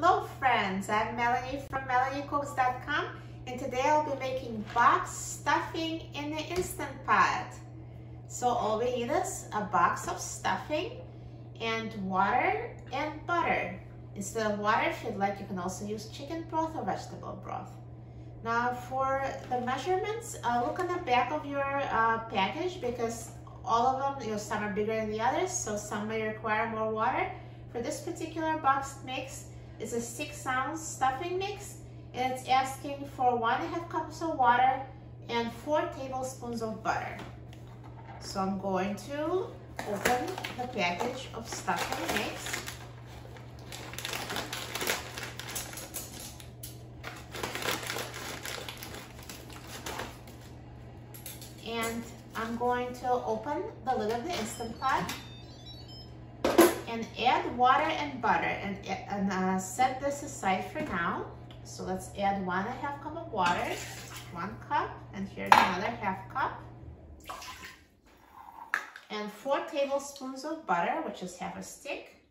Hello friends, I'm Melanie from MelanieCooks.com, and today I'll be making box stuffing in the Instant Pot. So all we need is a box of stuffing and water and butter. Instead of water, if you'd like, you can also use chicken broth or vegetable broth. Now for the measurements, look on the back of your package because all of them, some are bigger than the others, so some may require more water. For this particular box mix, it's a 6-ounce stuffing mix, and it's asking for 1.5 cups of water and 4 tablespoons of butter. So I'm going to open the package of stuffing mix. And I'm going to open the lid of the Instant Pot and add water and butter and set this aside for now. So let's add 1.5 cup of water, 1 cup, and here's another 1/2 cup. And 4 tablespoons of butter, which is 1/2 stick.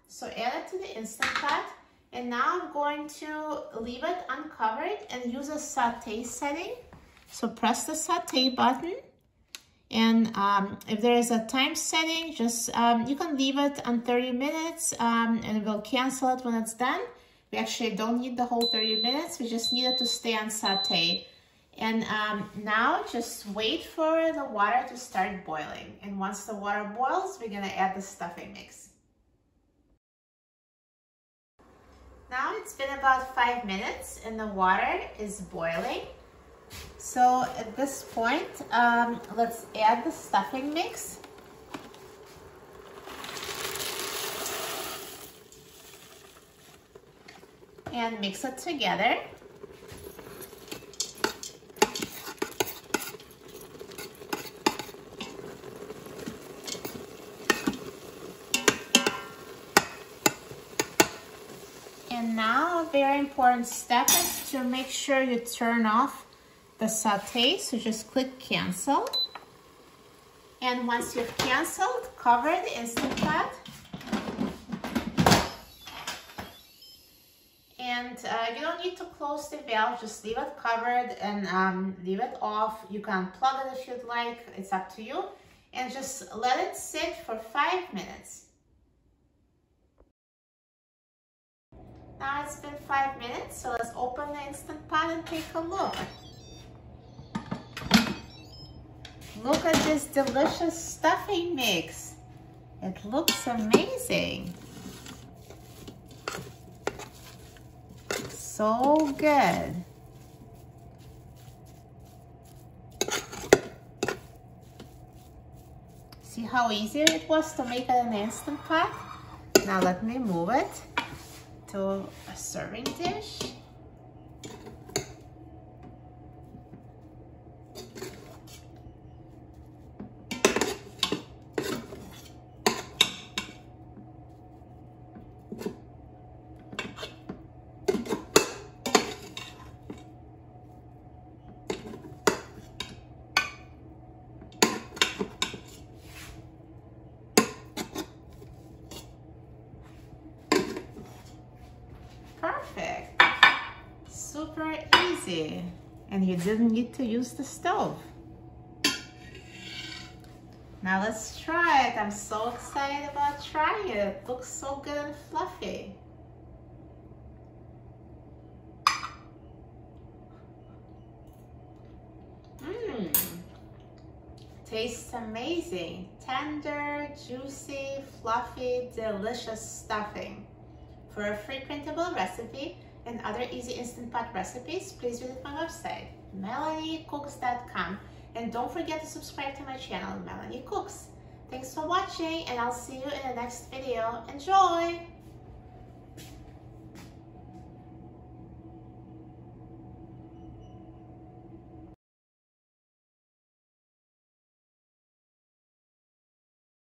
So add it to the Instant Pot. And now I'm going to leave it uncovered and use a saute setting. So press the saute button. And if there is a time setting, just you can leave it on 30 minutes and we'll cancel it when it's done. We actually don't need the whole 30 minutes. We just need it to stay on saute. And now just wait for the water to start boiling. And once the water boils, we're gonna add the stuffing mix. Now it's been about 5 minutes and the water is boiling. So at this point, let's add the stuffing mix. And mix it together. And now a very important step is to make sure you turn off the saute, so just click cancel. And once you've canceled, cover the Instant Pot. And you don't need to close the valve, just leave it covered and leave it off. You can plug it if you'd like, it's up to you. And just let it sit for 5 minutes. Now it's been 5 minutes, so let's open the Instant Pot and take a look. Look at this delicious stuffing mix. It looks amazing. So good. See how easy it was to make it in the Instant Pot? Now let me move it to a serving dish. Perfect. Super easy. And you didn't need to use the stove. Now let's try it. I'm so excited about trying it. It looks so good and fluffy. Tastes amazing. Tender, juicy, fluffy, delicious stuffing. For a free printable recipe and other easy Instant Pot recipes, please visit my website, MelanieCooks.com. And don't forget to subscribe to my channel, Melanie Cooks. Thanks for watching, and I'll see you in the next video. Enjoy!